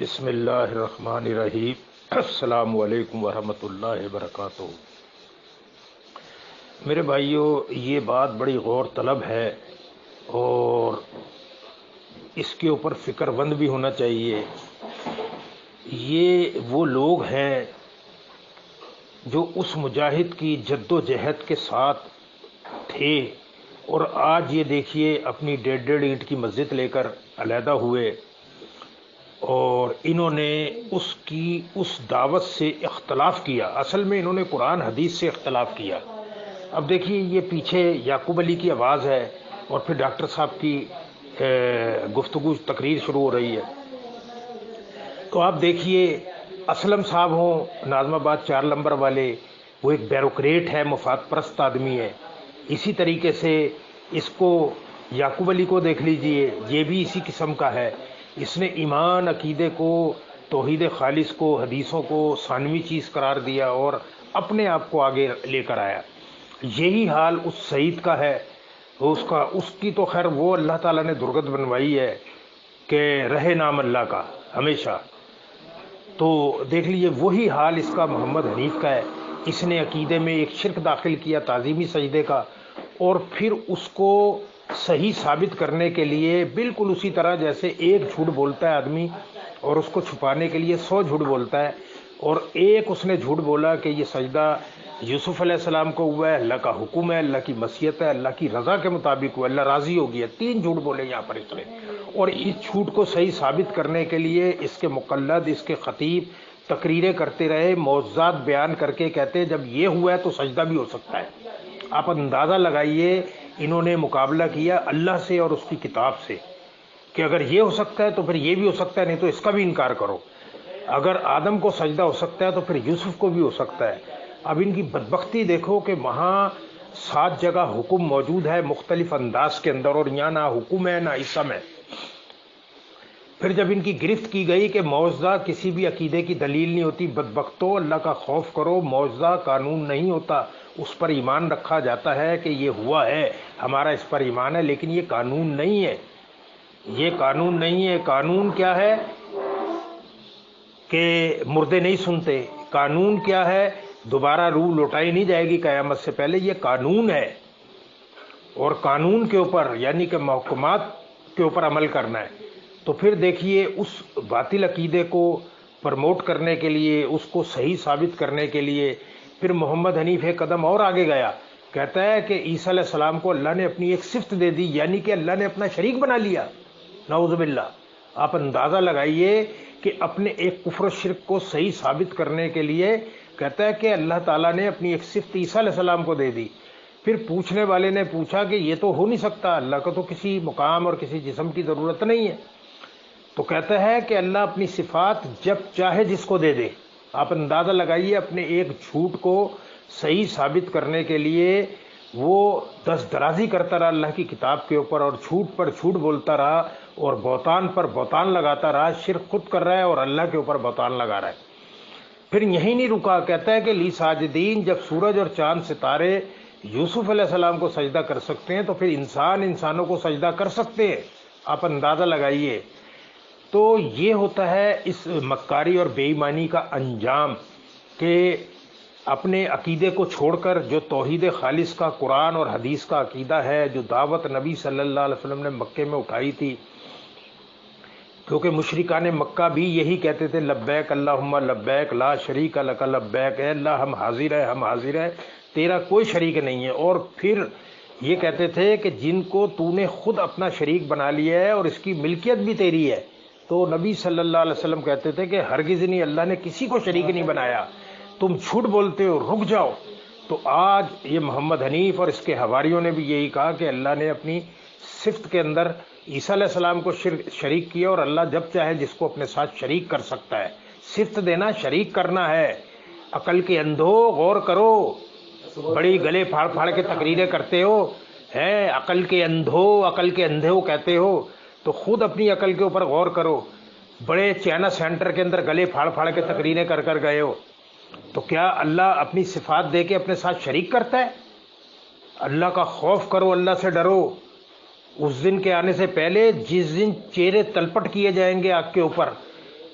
بسم اللہ الرحمن الرحیم۔ السلام علیکم ورحمۃ اللہ وبرکاتہ۔ میرے بھائیوں، یہ بات بڑی غور طلب ہے اور اس کے اوپر فکر مند بھی ہونا چاہیے۔ یہ وہ لوگ ہیں جو اس مجاہد کی جد و جہد کے ساتھ تھے اور آج یہ دیکھیے اپنی 1.5 اینٹ کی مسجد لے کر علیحدہ ہوئے اور انہوں نے اس دعوت سے اختلاف کیا۔ اصل میں انہوں نے قرآن حدیث سے اختلاف کیا۔ اب دیکھیے یہ پیچھے یعقوب علی کی آواز ہے اور پھر ڈاکٹر صاحب کی گفتگو تقریر شروع ہو رہی ہے۔ تو آپ دیکھیے اسلم صاحب ہوں ناظم آباد 4 نمبر والے، وہ ایک بیوروکریٹ ہے، مفاد پرست آدمی ہے۔ اسی طریقے سے اس کو یعقوب علی کو دیکھ لیجئے، یہ بھی اسی قسم کا ہے۔ اس نے ایمان عقیدے کو، توحید خالص کو، حدیثوں کو ثانوی چیز قرار دیا اور اپنے آپ کو آگے لے کر آیا۔ یہی حال اس سعید کا ہے۔ اس کی تو خیر وہ اللہ تعالیٰ نے درگت بنوائی ہے کہ رہے نام اللہ کا ہمیشہ۔ تو دیکھ لیجیے وہی حال اس کا محمد حنیف کا ہے۔ اس نے عقیدے میں ایک شرک داخل کیا تعظیمی سجدے کا، اور پھر اس کو صحیح ثابت کرنے کے لیے بالکل اسی طرح جیسے ایک جھوٹ بولتا ہے آدمی اور اس کو چھپانے کے لیے 100 جھوٹ بولتا ہے، اور ایک اس نے جھوٹ بولا کہ یہ سجدہ یوسف علیہ السلام کو ہوا ہے، اللہ کا حکم ہے، اللہ کی مشیت ہے، اللہ کی رضا کے مطابق ہوا، اللہ راضی ہو گیا۔ 3 جھوٹ بولے یہاں پر اس نے، اور اس جھوٹ کو صحیح ثابت کرنے کے لیے اس کے مقلد، اس کے خطیب تقریریں کرتے رہے، معجزات بیان کر کے کہتے ہیں جب یہ ہوا ہے تو سجدہ بھی ہو سکتا ہے۔ آپ اندازہ لگائیے انہوں نے مقابلہ کیا اللہ سے اور اس کی کتاب سے کہ اگر یہ ہو سکتا ہے تو پھر یہ بھی ہو سکتا ہے، نہیں تو اس کا بھی انکار کرو۔ اگر آدم کو سجدہ ہو سکتا ہے تو پھر یوسف کو بھی ہو سکتا ہے۔ اب ان کی بدبختی دیکھو کہ وہاں 7 جگہ حکم موجود ہے مختلف انداز کے اندر، اور یہاں نہ حکم ہے نہ اسم ہے۔ پھر جب ان کی گرفت کی گئی کہ معجزہ کسی بھی عقیدے کی دلیل نہیں ہوتی، بدبختو اللہ کا خوف کرو، معجزہ قانون نہیں ہوتا، اس پر ایمان رکھا جاتا ہے کہ یہ ہوا ہے، ہمارا اس پر ایمان ہے، لیکن یہ قانون نہیں ہے۔ یہ قانون نہیں ہے۔ قانون کیا ہے کہ مردے نہیں سنتے۔ قانون کیا ہے؟ دوبارہ روح لوٹائی نہیں جائے گی قیامت سے پہلے، یہ قانون ہے۔ اور قانون کے اوپر یعنی کہ محکمات کے اوپر عمل کرنا ہے۔ تو پھر دیکھیے اس باطل عقیدے کو پرموٹ کرنے کے لیے، اس کو صحیح ثابت کرنے کے لیے پھر محمد حنیف ایک قدم اور آگے گیا، کہتا ہے کہ عیسیٰ علیہ السلام کو اللہ نے اپنی ایک صفت دے دی، یعنی کہ اللہ نے اپنا شریک بنا لیا۔ نعوذ باللہ۔ آپ اندازہ لگائیے کہ اپنے ایک کفر و شرک کو صحیح ثابت کرنے کے لیے کہتا ہے کہ اللہ تعالیٰ نے اپنی ایک صفت عیسیٰ علیہ السلام کو دے دی۔ پھر پوچھنے والے نے پوچھا کہ یہ تو ہو نہیں سکتا، اللہ کو تو کسی مقام اور کسی جسم کی ضرورت نہیں ہے۔ تو کہتا ہے کہ اللہ اپنی صفات جب چاہے جس کو دے دے۔ آپ اندازہ لگائیے اپنے ایک جھوٹ کو صحیح ثابت کرنے کے لیے وہ دست درازی کرتا رہا اللہ کی کتاب کے اوپر، اور جھوٹ پر جھوٹ بولتا رہا اور بہتان پر بہتان لگاتا رہا۔ شرک خود کر رہا ہے اور اللہ کے اوپر بہتان لگا رہا ہے۔ پھر یہیں نہیں رکا، کہتا ہے کہ لی ساجدین، جب سورج اور چاند ستارے یوسف علیہ السلام کو سجدہ کر سکتے ہیں تو پھر انسان انسانوں کو سجدہ کر سکتے ہیں۔ آپ اندازہ لگائیے۔ تو یہ ہوتا ہے اس مکاری اور بے ایمانی کا انجام کہ اپنے عقیدے کو چھوڑ کر جو توحید خالص کا قرآن اور حدیث کا عقیدہ ہے، جو دعوت نبی صلی اللہ علیہ وسلم نے مکے میں اٹھائی تھی، کیونکہ مشرکان مکہ بھی یہی کہتے تھے لبیک اللہم لبیک لا شریک لک لبیک، اے اللہ ہم حاضر ہیں، ہم حاضر ہیں، تیرا کوئی شریک نہیں ہے۔ اور پھر یہ کہتے تھے کہ جن کو تو نے خود اپنا شریک بنا لیا ہے اور اس کی ملکیت بھی تیری ہے، تو نبی صلی اللہ علیہ وسلم کہتے تھے کہ ہرگز نہیں، اللہ نے کسی کو شریک نہیں بنایا، تم جھوٹ بولتے ہو، رک جاؤ۔ تو آج یہ محمد حنیف اور اس کے حواریوں نے بھی یہی کہا کہ اللہ نے اپنی صفت کے اندر عیسیٰ علیہ السلام کو شریک کیا، اور اللہ جب چاہے جس کو اپنے ساتھ شریک کر سکتا ہے۔ صفت دینا شریک کرنا ہے۔ عقل کے اندھو غور کرو، بڑی گلے پھاڑ پھاڑ کے تقریریں کرتے ہو، ہے عقل کے اندھو، عقل کے اندھے ہو کہتے ہو، تو خود اپنی عقل کے اوپر غور کرو۔ بڑے چائنا سینٹر کے اندر گلے پھاڑ پھاڑ کے تقریریں کر کر گئے ہو، تو کیا اللہ اپنی صفات دے کے اپنے ساتھ شریک کرتا ہے؟ اللہ کا خوف کرو، اللہ سے ڈرو۔ اس دن کے آنے سے پہلے جس دن چہرے تلپٹ کیے جائیں گے آگ کے اوپر،